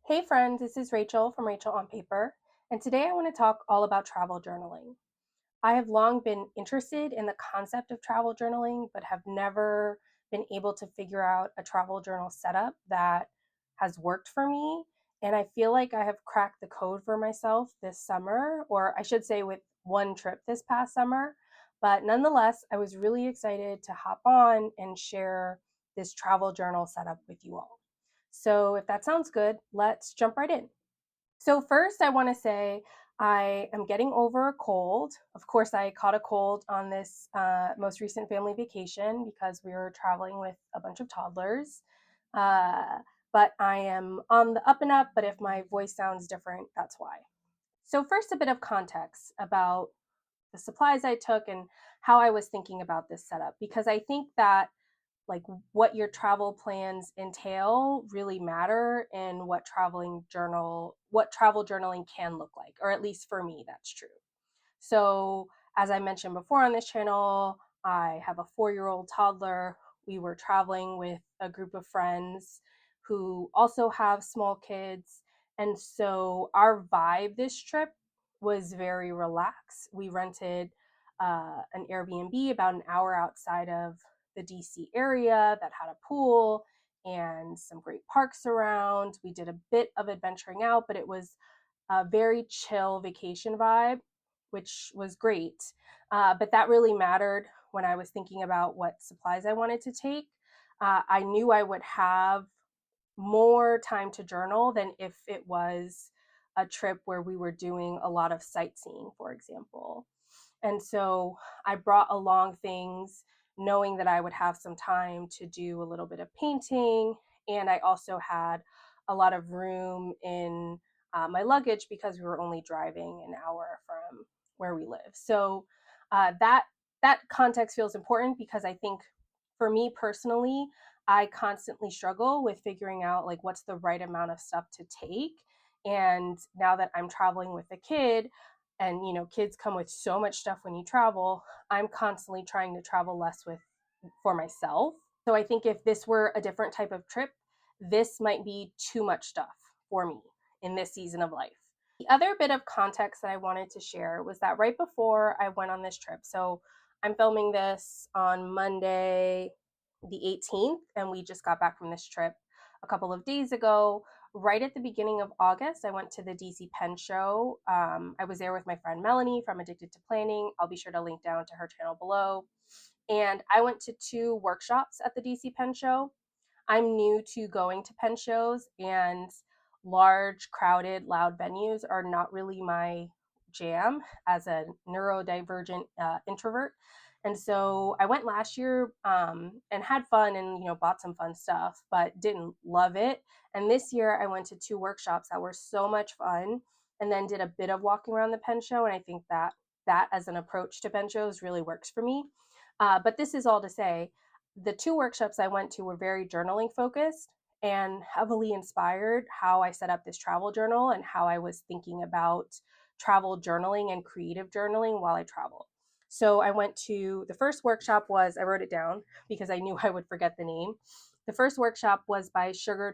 Hey friends, this is Rachel from Rachel on Paper, and today I want to talk all about travel journaling. I have long been interested in the concept of travel journaling, but have never been able to figure out a travel journal setup that has worked for me. And I feel like I have cracked the code for myself this summer, or I should say, with one trip this past summer. But nonetheless, I was really excited to hop on and share this travel journal setup with you all. So, if that sounds good, let's jump right in. So, first, I want to say I am getting over a cold. Of course, I caught a cold on this most recent family vacation because we were traveling with a bunch of toddlers. Uh, but I am on the up and up. But if my voice sounds different, that's why. So, first, a bit of context about the supplies I took and how I was thinking about this setup, because I think that like what your travel plans entail really matter in what travel journaling can look like, or at least for me that's true. So as I mentioned before on this channel, I have a 4-year-old toddler. We were traveling with a group of friends who also have small kids, and so our vibe this trip was very relaxed. We rented an Airbnb about an hour outside of the DC area that had a pool and some great parks around. We did a bit of adventuring out, but it was a very chill vacation vibe, which was great. But that really mattered when I was thinking about what supplies I wanted to take. I knew I would have more time to journal than if it was a trip where we were doing a lot of sightseeing, for example. And so I brought along things knowing that I would have some time to do a little bit of painting. And I also had a lot of room in my luggage because we were only driving an hour from where we live. So that context feels important because I think for me personally, I constantly struggle with figuring out like what's the right amount of stuff to take. And now that I'm traveling with a kid, and kids come with so much stuff when you travel, I'm constantly trying to travel less with for myself. So I think if this were a different type of trip, this might be too much stuff for me in this season of life. The other bit of context that I wanted to share was that right before I went on this trip, so I'm filming this on Monday the 18th, and we just got back from this trip a couple of days ago. Right at the beginning of August, I went to the DC Pen Show. I was there with my friend Melanie from Addicted to Planning. I'll be sure to link down to her channel below. And I went to 2 workshops at the DC Pen Show. I'm new to going to pen shows, and large, crowded, loud venues are not really my jam as a neurodivergent introvert. And so I went last year and had fun and bought some fun stuff, but didn't love it. And this year I went to 2 workshops that were so much fun, and then did a bit of walking around the pen show. And I think that as an approach to pen shows really works for me. But this is all to say, the 2 workshops I went to were very journaling focused and heavily inspired how I set up this travel journal and how I was thinking about travel journaling and creative journaling while I travel. So I went to the first workshop was I wrote it down because I knew I would forget the name. The first workshop was by Sugar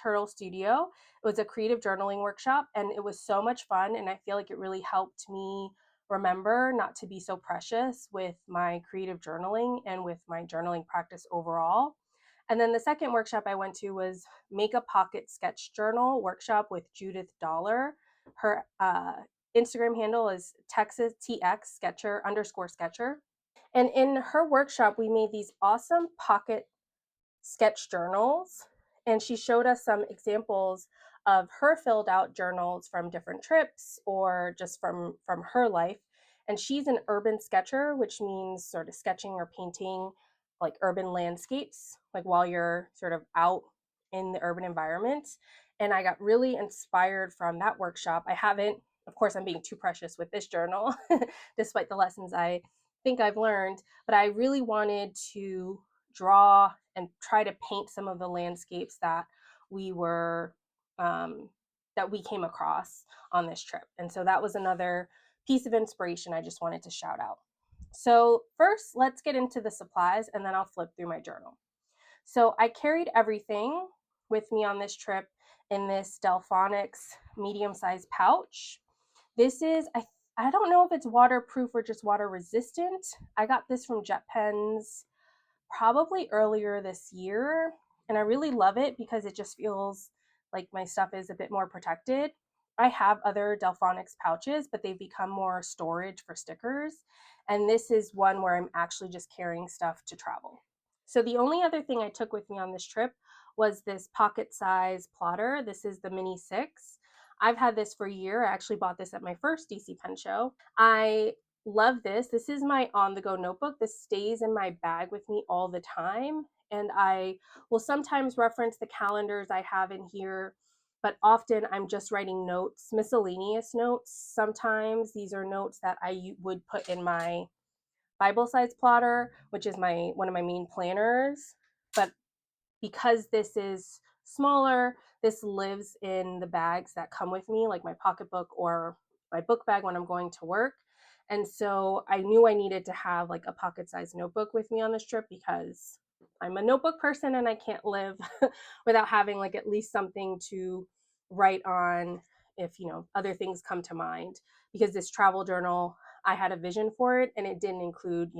Turtle Studio. It was a creative journaling workshop, and it was so much fun, and I feel like it really helped me remember not to be so precious with my creative journaling and with my journaling practice overall. And then the second workshop I went to was Make a Pocket Sketch Journal workshop with Judith Dollar. Her Instagram handle is Texas TX Sketcher _ Sketcher. And in her workshop, we made these awesome pocket sketch journals, and she showed us some examples of her filled out journals from different trips or just from her life. And she's an urban sketcher, which means sort of sketching or painting like urban landscapes, like while you're sort of out in the urban environment. And I got really inspired from that workshop. I haven't, of course, I'm being too precious with this journal, despite the lessons I think I've learned, but I really wanted to draw and try to paint some of the landscapes that we were that we came across on this trip. And so that was another piece of inspiration I just wanted to shout out. So first, let's get into the supplies, and then I'll flip through my journal. So I carried everything with me on this trip in this Delphonics medium-sized pouch. This is, I don't know if it's waterproof or just water resistant. I got this from JetPens probably earlier this year, and I really love it because it just feels like my stuff is a bit more protected. I have other Delphonics pouches, but they've become more storage for stickers, and this is one where I'm actually just carrying stuff to travel. So the only other thing I took with me on this trip was this pocket size plotter. This is the Mini 6. I've had this for a year. I actually bought this at my first DC Pen show. I love this. This is my on the go notebook. This stays in my bag with me all the time. And I will sometimes reference the calendars I have in here, but often I'm just writing notes, miscellaneous notes. Sometimes these are notes that I would put in my Bible size plotter, which is one of my main planners. But because this is smaller, this lives in the bags that come with me, like my pocketbook or my book bag when I'm going to work. And so I knew I needed to have like a pocket-sized notebook with me on this trip because I'm a notebook person and I can't live without having like at least something to write on if, other things come to mind. Because this travel journal, I had a vision for it and it didn't include,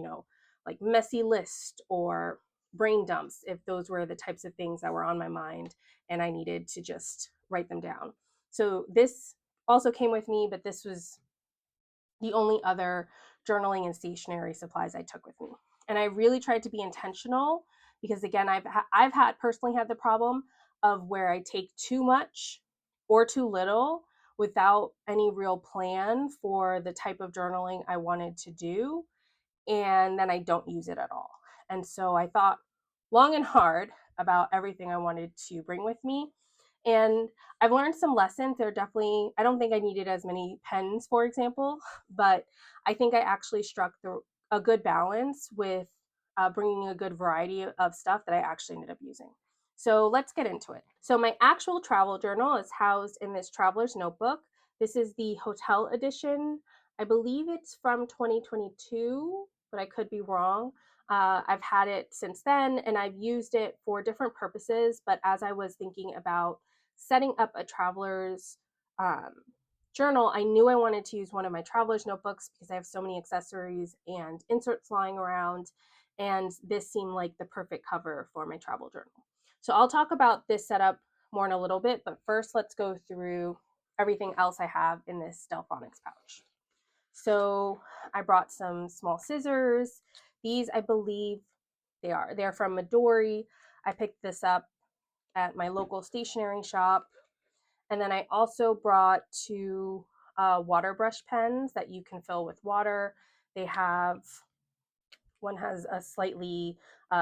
like messy list or brain dumps if those were the types of things that were on my mind and I needed to just write them down. So this also came with me, but this was the only other journaling and stationery supplies I took with me. And I really tried to be intentional because again, I've had personally had the problem of where I take too much or too little without any real plan for the type of journaling I wanted to do, and then I don't use it at all. And so I thought long and hard about everything I wanted to bring with me. And I've learned some lessons. They're definitely, I don't think I needed as many pens, for example, but I think I actually struck a good balance with bringing a good variety of stuff that I actually ended up using. So let's get into it. So my actual travel journal is housed in this traveler's notebook. This is the hotel edition. I believe it's from 2022, but I could be wrong. I've had it since then and I've used it for different purposes. But as I was thinking about setting up a traveler's journal, I knew I wanted to use one of my traveler's notebooks because I have so many accessories and inserts lying around. And this seemed like the perfect cover for my travel journal. So I'll talk about this setup more in a little bit, but first let's go through everything else I have in this Delphonics pouch. So I brought some small scissors. These, I believe they're from Midori. I picked this up at my local stationery shop. And then I also brought two water brush pens that you can fill with water. One has a slightly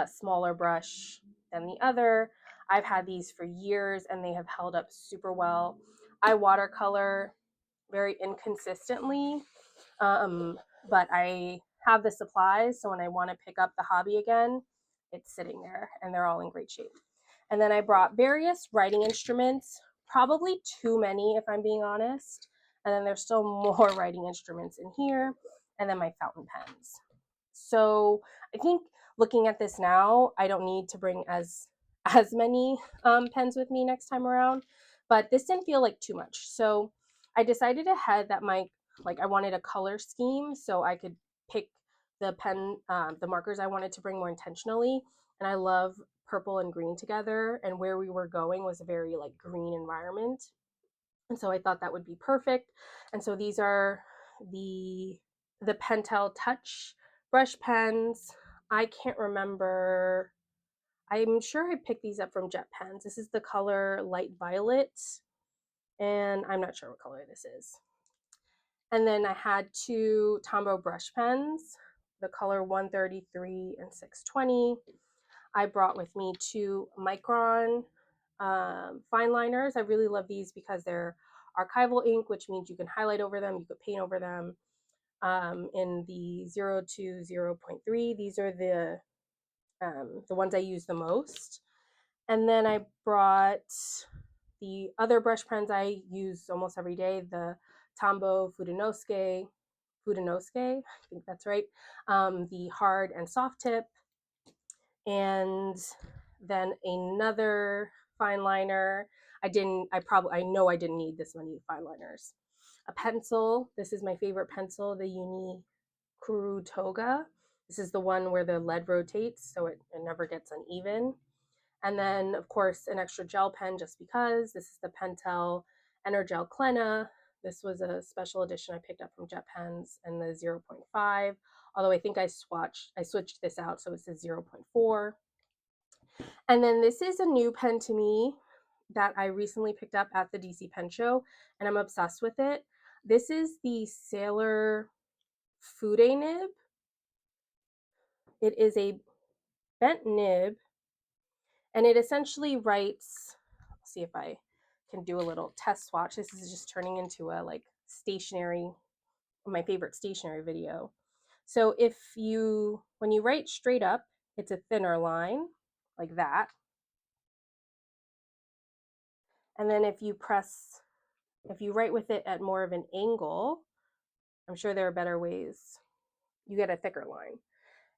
smaller brush than the other. I've had these for years and they have held up super well. I watercolor very inconsistently, but I have the supplies, so when I want to pick up the hobby again, it's sitting there and they're all in great shape. And then I brought various writing instruments, probably too many if I'm being honest. And then there's still more writing instruments in here, and then my fountain pens. So I think looking at this now, I don't need to bring as many pens with me next time around, but this didn't feel like too much. So I decided ahead that I wanted a color scheme so I could pick the markers I wanted to bring more intentionally. And I love purple and green together, and where we were going was a very like green environment. And so I thought that would be perfect. And so these are the Pentel Touch brush pens. I can't remember. I'm sure I picked these up from JetPens. This is the color light violet, and I'm not sure what color this is. And then I had two Tombow brush pens, the color 133 and 620. I brought with me two Micron fine liners. I really love these because they're archival ink, which means you can highlight over them, you could paint over them. In the 0 to 0.3, these are the ones I use the most. And then I brought the other brush pens I use almost every day, the Tombow Fudenosuke, I think that's right, the hard and soft tip, and then another fine liner. I know I didn't need this many fine liners. A pencil. This is my favorite pencil, the Uni Kuru Toga. This is the one where the lead rotates so it never gets uneven. And then, of course, an extra gel pen just because. This is the Pentel Energel Klena. This was a special edition I picked up from JetPens, and the 0.5. Although I think I switched this out, so it's a 0.4. And then this is a new pen to me that I recently picked up at the DC Pen Show, and I'm obsessed with it. This is the Sailor Fude nib. It is a bent nib, and it essentially writes, let's see if I can do a little test swatch. This is just turning into a like stationery, my favorite stationery video. So when you write straight up, it's a thinner line like that. And then if you write with it at more of an angle, I'm sure there are better ways, you get a thicker line.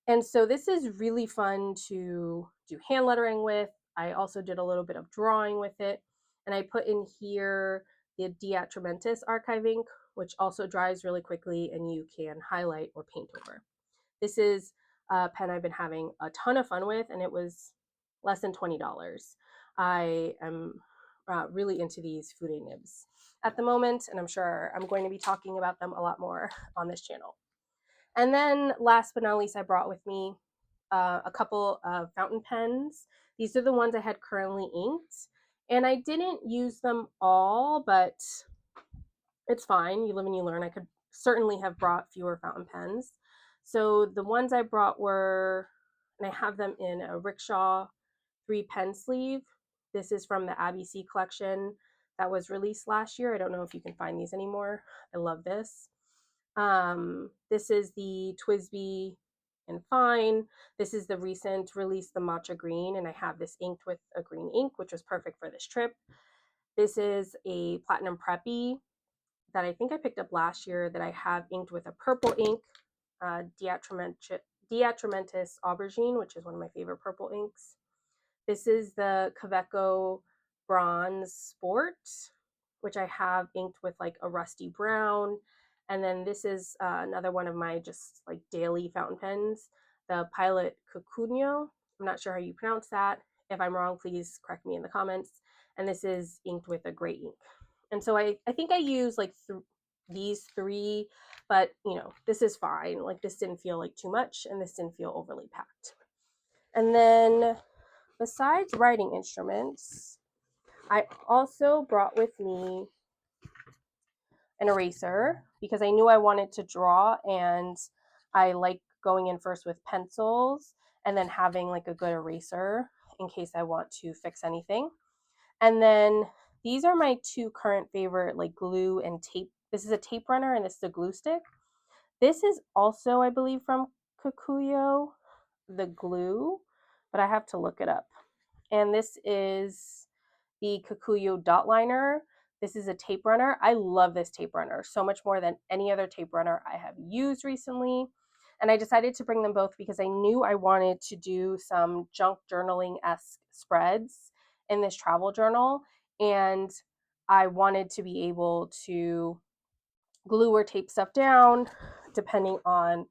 And so this is really fun to do hand lettering with. I also did a little bit of drawing with it. And I put in here the Diatramentis archive ink, which also dries really quickly and you can highlight or paint over. This is a pen I've been having a ton of fun with, and it was less than $20. I am really into these Fude nibs at the moment, and I'm sure I'm going to be talking about them a lot more on this channel. And then last but not least, I brought with me a couple of fountain pens. These are the ones I had currently inked, and I didn't use them all, but it's fine. You live and you learn. I could certainly have brought fewer fountain pens. So the ones I brought were, and I have them in a Rickshaw 3 pen sleeve. This is from the Abbey C collection that was released last year. I don't know if you can find these anymore. I love this. This is the TWSBI in fine. This is the recent release, the matcha green, and I have this inked with a green ink, which was perfect for this trip. This is a platinum preppy that I think I picked up last year that I have inked with a purple ink, Diatramentis Aubergine, which is one of my favorite purple inks. This is the Kaweco Bronze Sport, which I have inked with like a rusty brown. And then this is another one of my just like daily fountain pens, the Pilot Cucugno. I'm not sure how you pronounce that. If I'm wrong, please correct me in the comments. And this is inked with a gray ink. And so I think I use like these 3, but you know, this is fine. Like this didn't feel like too much, and this didn't feel overly packed. And then besides writing instruments, I also brought with me an eraser because I knew I wanted to draw, and I like going in first with pencils and then having like a good eraser in case I want to fix anything. And then these are my 2 current favorite like glue and tape. This is a tape runner and this is a glue stick. This is also, I believe, from Kokuyo, the glue, but I have to look it up. And this is the Kokuyo dot liner. This is a tape runner. I love this tape runner so much more than any other tape runner I have used recently. And I decided to bring them both because I knew I wanted to do some junk journaling-esque spreads in this travel journal. And I wanted to be able to glue or tape stuff down depending on,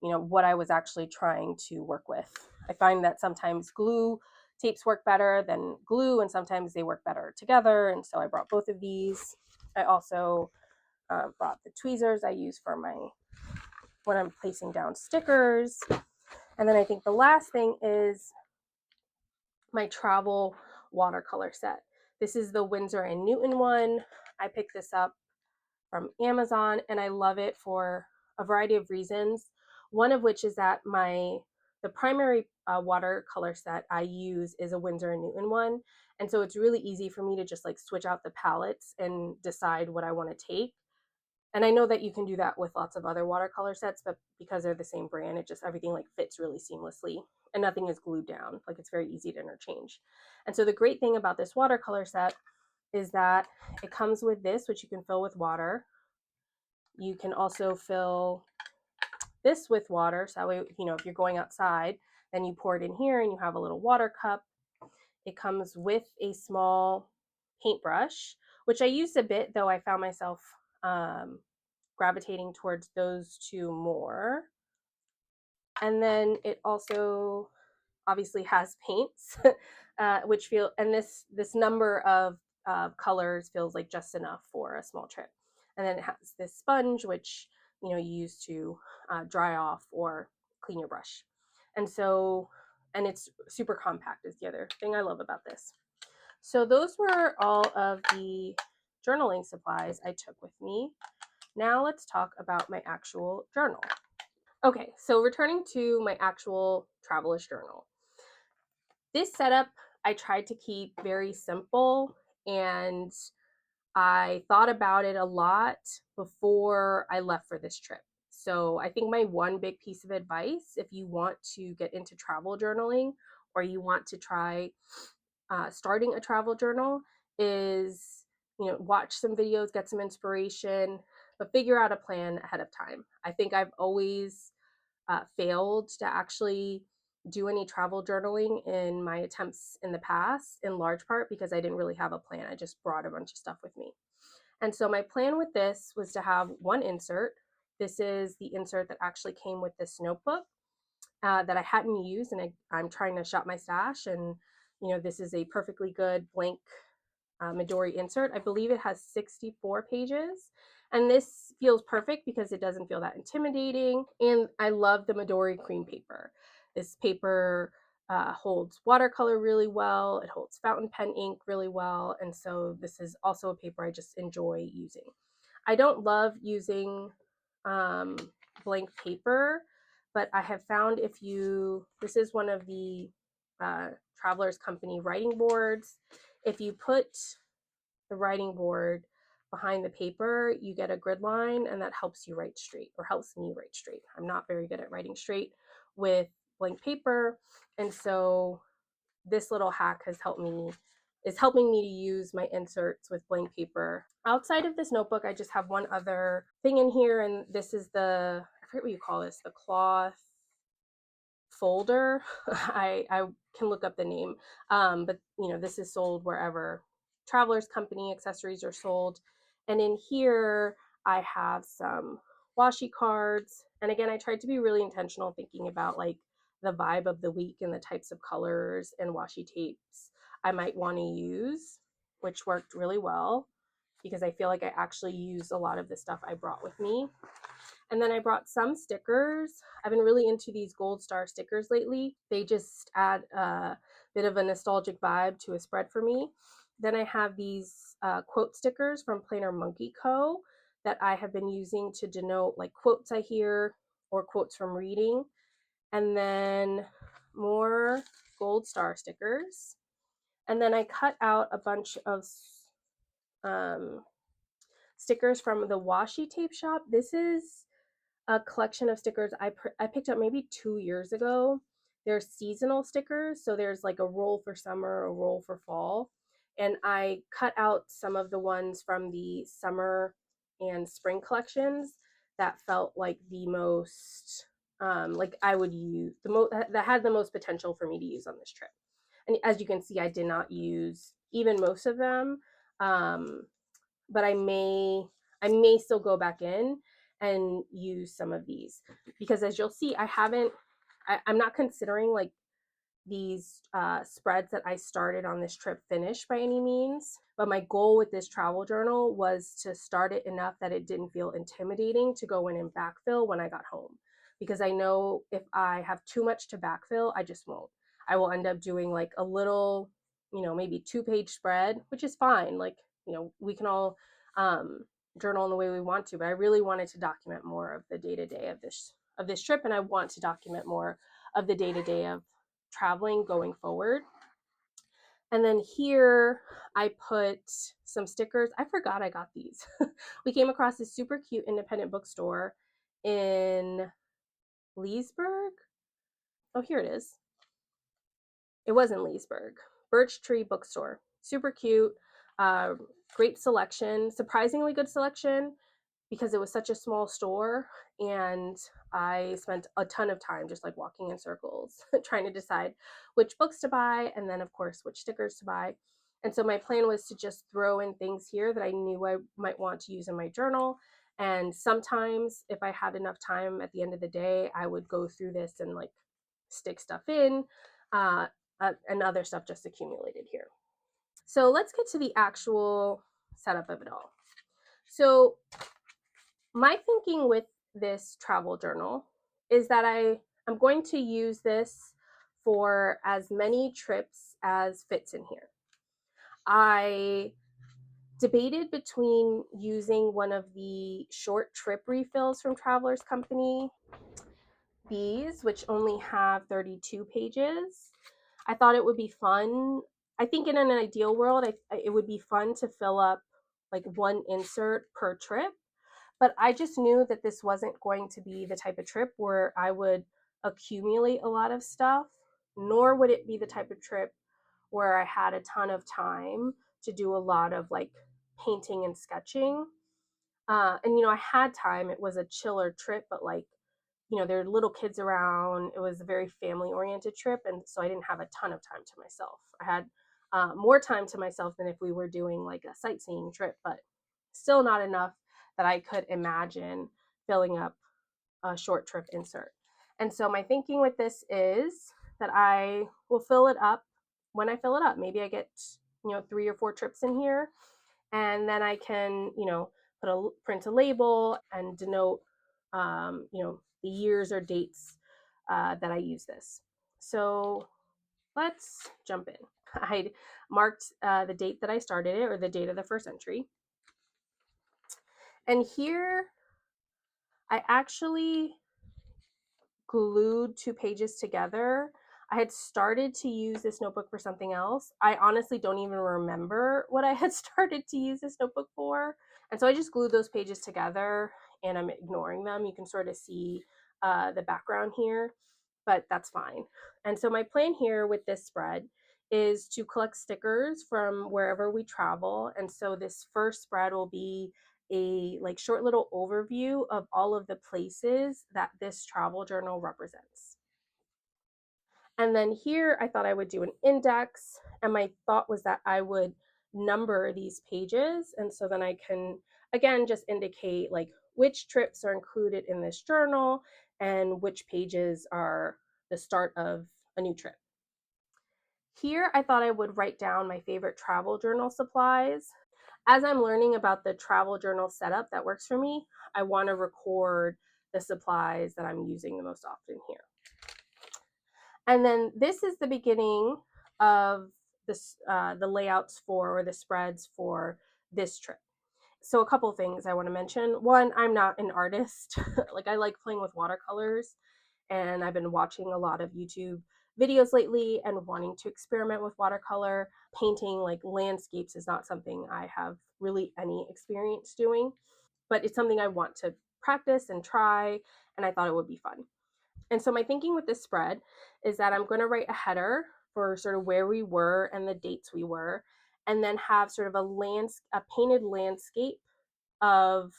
you know, what I was actually trying to work with. I find that sometimes glue tapes work better than glue, and sometimes they work better together. And so I brought both of these. I also brought the tweezers I use for when I'm placing down stickers. And then I think the last thing is my travel watercolor set. This is the Winsor & Newton one. I picked this up from Amazon, and I love it for a variety of reasons. One of which is that the primary watercolor set I use is a Winsor & Newton one, and so it's really easy for me to just like switch out the palettes and decide what I want to take. And I know that you can do that with lots of other watercolor sets, but because they're the same brand, everything like fits really seamlessly and nothing is glued down. Like it's very easy to interchange. And so the great thing about this watercolor set is that it comes with this, which you can fill with water. You can also fill this with water. So that way, you know, if you're going outside, then you pour it in here and you have a little water cup. It comes with a small paintbrush, which I used a bit, though I found myself gravitating towards those two more. And then it also obviously has paints, which feel, and this number of colors feels like just enough for a small trip. And then it has this sponge, which you use to dry off or clean your brush. And so, and it's super compact is the other thing I love about this. So those were all of the journaling supplies I took with me. Now let's talk about my actual journal. Okay, so returning to my actual traveler's journal. This setup I tried to keep very simple, and I thought about it a lot before I left for this trip. So I think my one big piece of advice, if you want to get into travel journaling or you want to try starting a travel journal, is watch some videos, get some inspiration, but figure out a plan ahead of time. I think I've always failed to actually do any travel journaling in my attempts in the past, in large part because I didn't really have a plan. I just brought a bunch of stuff with me. And so my plan with this was to have one insert. This is the insert that actually came with this notebook that I hadn't used, and I'm trying to shop my stash. And this is a perfectly good blank Midori insert. I believe it has 64 pages. And this feels perfect because it doesn't feel that intimidating. And I love the Midori cream paper. This paper holds watercolor really well. It holds fountain pen ink really well. And so this is also a paper I just enjoy using. I don't love using blank paper, but I have found this is one of the Travelers Company writing boards. If you put the writing board behind the paper, you get a grid line, and that helps you write straight, or helps me write straight. I'm not very good at writing straight with blank paper, and so this little hack is helping me to use my inserts with blank paper. Outside of this notebook, I just have one other thing in here, and this is I forget what you call this, the cloth folder. I can look up the name, but this is sold wherever Travelers Company accessories are sold. And in here, I have some washi cards. And again, I tried to be really intentional, thinking about like the vibe of the week and the types of colors and washi tapes I might want to use, which worked really well because I feel like I actually used a lot of the stuff I brought with me. And then I brought some stickers. I've been really into these gold star stickers lately. They just add a bit of a nostalgic vibe to a spread for me. Then I have these quote stickers from Planner Monkey Co. that I have been using to denote like quotes I hear or quotes from reading. And then more gold star stickers. And then I cut out a bunch of stickers from the washi tape shop. This is a collection of stickers I picked up maybe 2 years ago. They're seasonal stickers, so there's like a roll for summer, a roll for fall, and I cut out some of the ones from the summer and spring collections that felt like the most like I would use the most, that had the most potential for me to use on this trip. And as you can see, I did not use even most of them, but I may still go back in and use some of these, because as you'll see, I'm not considering like these spreads that I started on this trip finished by any means, but my goal with this travel journal was to start it enough that it didn't feel intimidating to go in and backfill when I got home, because I know if I have too much to backfill, I just won't. I will end up doing like a little, maybe 2-page spread, which is fine. Like, we can all journal in the way we want to, but I really wanted to document more of the day-to-day of this trip, and I want to document more of the day-to-day of traveling going forward. And then here I put some stickers. I forgot I got these. We came across this super cute independent bookstore in Leesburg. Oh, here it is. It was in Leesburg. Birch Tree Bookstore. Super cute. Great selection. Surprisingly good selection. because it was such a small store, and I spent a ton of time just like walking in circles trying to decide which books to buy, and then of course which stickers to buy. And so my plan was to just throw in things here that I knew I might want to use in my journal. And sometimes if I had enough time at the end of the day, I would go through this and like stick stuff in, uh, and other stuff just accumulated here. So let's get to the actual setup of it all. So my thinking with this travel journal is that I'm going to use this for as many trips as fits in here. I debated between using one of the short trip refills from Travelers Company, these, which only have 32 pages. I thought it would be fun. I think in an ideal world, it would be fun to fill up like one insert per trip. But I just knew that this wasn't going to be the type of trip where I would accumulate a lot of stuff, nor would it be the type of trip where I had a ton of time to do a lot of like painting and sketching. And I had time. It was a chiller trip, but like, there are little kids around. It was a very family oriented trip. And so I didn't have a ton of time to myself. I had more time to myself than if we were doing like a sightseeing trip, but still not enough that I could imagine filling up a short trip insert. And so my thinking with this is that I will fill it up when I fill it up. Maybe I get, 3 or 4 trips in here, and then I can, print a label and denote, the years or dates that I use this. So let's jump in. I marked the date that I started it, or the date of the first entry. And here I actually glued 2 pages together. I had started to use this notebook for something else. I honestly don't even remember what I had started to use this notebook for. And so I just glued those pages together, and I'm ignoring them. You can sort of see the background here, but that's fine. And so my plan here with this spread is to collect stickers from wherever we travel. And so this first spread will be a like short little overview of all of the places that this travel journal represents. And then here I thought I would do an index, and my thought was that I would number these pages, and so then I can again just indicate like which trips are included in this journal and which pages are the start of a new trip. Here I thought I would write down my favorite travel journal supplies. As I'm learning about the travel journal setup that works for me, I want to record the supplies that I'm using the most often here. And then this is the beginning of this, the layouts for, or the spreads for this trip. So a couple things I want to mention. One, I'm not an artist. Like I like playing with watercolors, and I've been watching a lot of YouTube videos lately and wanting to experiment with watercolor. Painting like landscapes is not something I have really any experience doing, but it's something I want to practice and try, and I thought it would be fun. And so my thinking with this spread is that I'm going to write a header for sort of where we were and the dates we were, and then have sort of a painted landscape of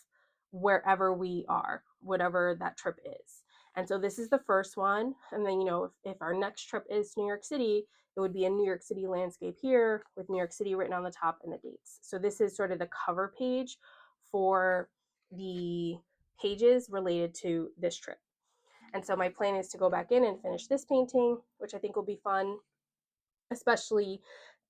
wherever we are, whatever that trip is. And so this is the first one. And then, if our next trip is New York City, it would be a New York City landscape here with New York City written on the top and the dates. So this is sort of the cover page for the pages related to this trip. And so my plan is to go back in and finish this painting, which I think will be fun, especially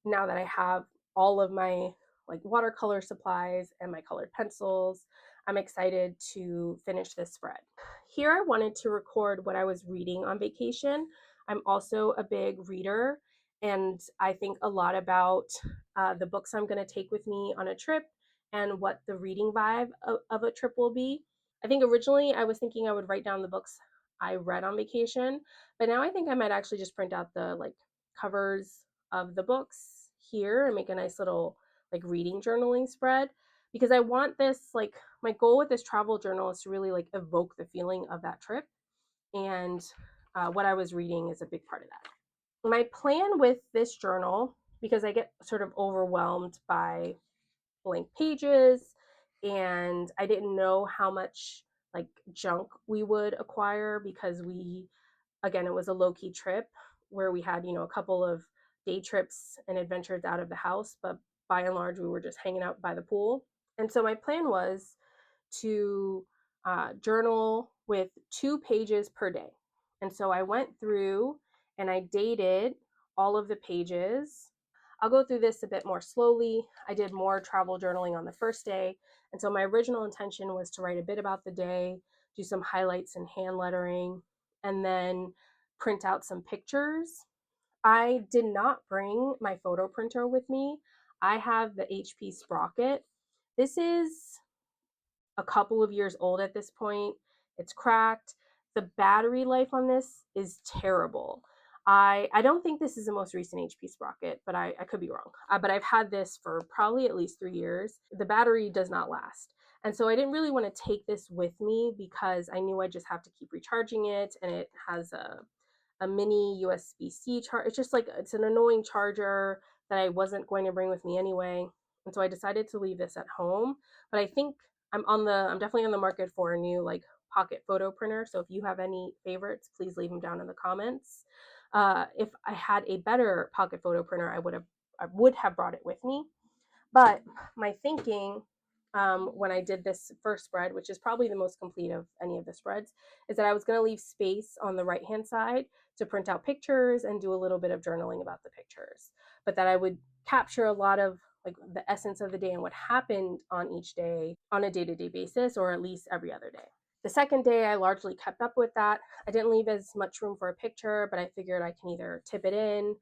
now that I have all of my like watercolor supplies and my colored pencils. I'm excited to finish this spread. Here I wanted to record what I was reading on vacation. I'm also a big reader, and I think a lot about the books I'm going to take with me on a trip and what the reading vibe of a trip will be. I think originally I was thinking I would write down the books I read on vacation, but now I think I might actually just print out the like covers of the books here and make a nice little like reading journaling spread, because I want this, like, my goal with this travel journal is to really like evoke the feeling of that trip, and what I was reading is a big part of that. My plan with this journal, because I get sort of overwhelmed by blank pages and I didn't know how much like junk we would acquire because again, it was a low key trip where we had, a couple of day trips and adventures out of the house, but by and large, we were just hanging out by the pool. And so my plan was to journal with 2 pages per day. And so I went through and I dated all of the pages. I'll go through this a bit more slowly. I did more travel journaling on the first day. And so my original intention was to write a bit about the day, do some highlights and hand lettering, and then print out some pictures. I did not bring my photo printer with me. I have the HP Sprocket. This is a couple of years old at this point. It's cracked. The battery life on this is terrible. I don't think this is the most recent HP Sprocket, but I could be wrong. But I've had this for probably at least 3 years. The battery does not last. And so I didn't really want to take this with me because I knew I just have to keep recharging it, and it has a mini USB-C charge. It's just like it's an annoying charger that I wasn't going to bring with me anyway. And so I decided to leave this at home. But I think I'm definitely on the market for a new like pocket photo printer. So if you have any favorites, please leave them down in the comments. If I had a better pocket photo printer, I would have brought it with me. But my thinking when I did this first spread, which is probably the most complete of any of the spreads, is that I was going to leave space on the right hand side to print out pictures and do a little bit of journaling about the pictures, but that I would capture a lot of like the essence of the day and what happened on each day on a day-to-day basis, or at least every other day. The second day, I largely kept up with that. I didn't leave as much room for a picture, but I figured I can either tip it in.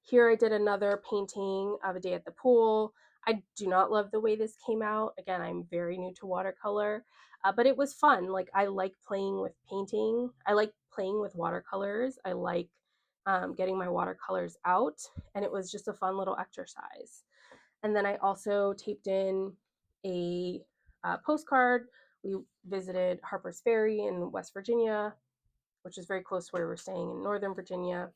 Here I did another painting of a day at the pool. I do not love the way this came out. Again, I'm very new to watercolor, but it was fun. Like I like playing with painting. I like playing with watercolors. I like getting my watercolors out, and it was just a fun little exercise. And then I also taped in a postcard. We visited Harper's Ferry in West Virginia, which is very close to where we're staying in Northern Virginia.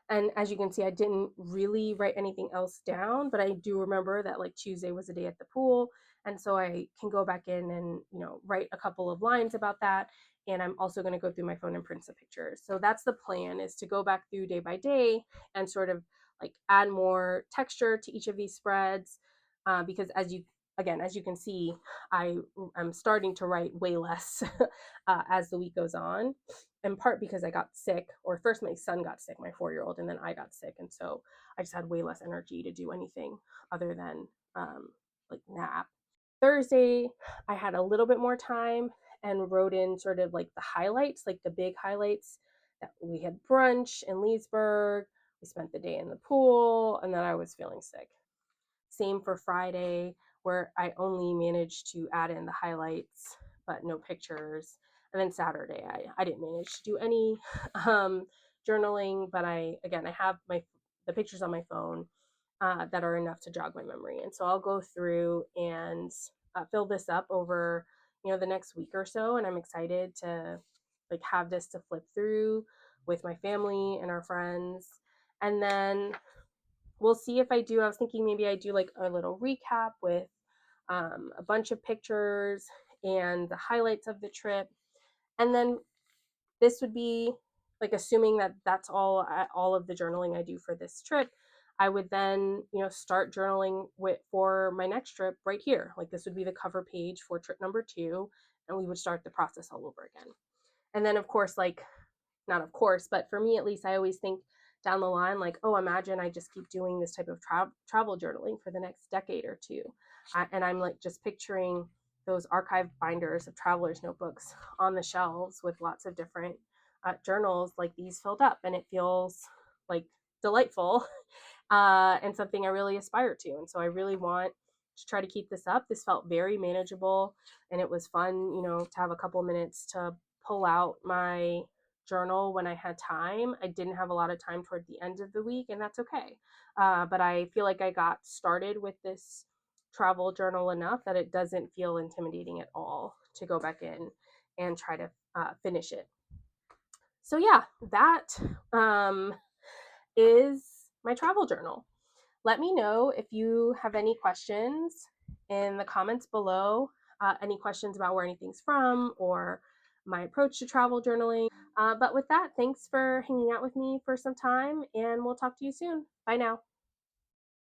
And as you can see, I didn't really write anything else down, but I do remember that like Tuesday was a day at the pool. And so I can go back in and, write a couple of lines about that. And I'm also going to go through my phone and print some pictures. So that's the plan, is to go back through day by day and sort of like add more texture to each of these spreads. Because as you can see, I am starting to write way less as the week goes on, in part because I got sick, or first my son got sick, my 4-year-old, and then I got sick. And so I just had way less energy to do anything other than like nap. Thursday, I had a little bit more time and wrote in sort of like the highlights, like the big highlights, that we had brunch in Leesburg, we spent the day in the pool, and then I was feeling sick. Same for Friday, where I only managed to add in the highlights, but no pictures. And then Saturday, I didn't manage to do any journaling, but I have the pictures on my phone that are enough to jog my memory. And so I'll go through and fill this up over the next week or so, and I'm excited to like have this to flip through with my family and our friends. And then we'll see if I do. I was thinking maybe I do like a little recap with a bunch of pictures and the highlights of the trip. And then this would be like assuming that that's all of the journaling I do for this trip. I would then, start journaling for my next trip right here. Like this would be the cover page for trip number 2, and we would start the process all over again. And then, of course, like not of course, but for me at least, I always think down the line, like, oh, imagine I just keep doing this type of travel journaling for the next decade or two. And I'm like just picturing those archive binders of traveler's notebooks on the shelves with lots of different journals like these filled up. And it feels like delightful and something I really aspire to. And so I really want to try to keep this up. This felt very manageable, and it was fun, to have a couple minutes to pull out my journal when I had time. I didn't have a lot of time toward the end of the week, and that's okay. But I feel like I got started with this travel journal enough that it doesn't feel intimidating at all to go back in and try to finish it. So yeah, that is my travel journal. Let me know if you have any questions, in the comments below any questions about where anything's from or my approach to travel journaling. But with that, thanks for hanging out with me for some time, and we'll talk to you soon. Bye now.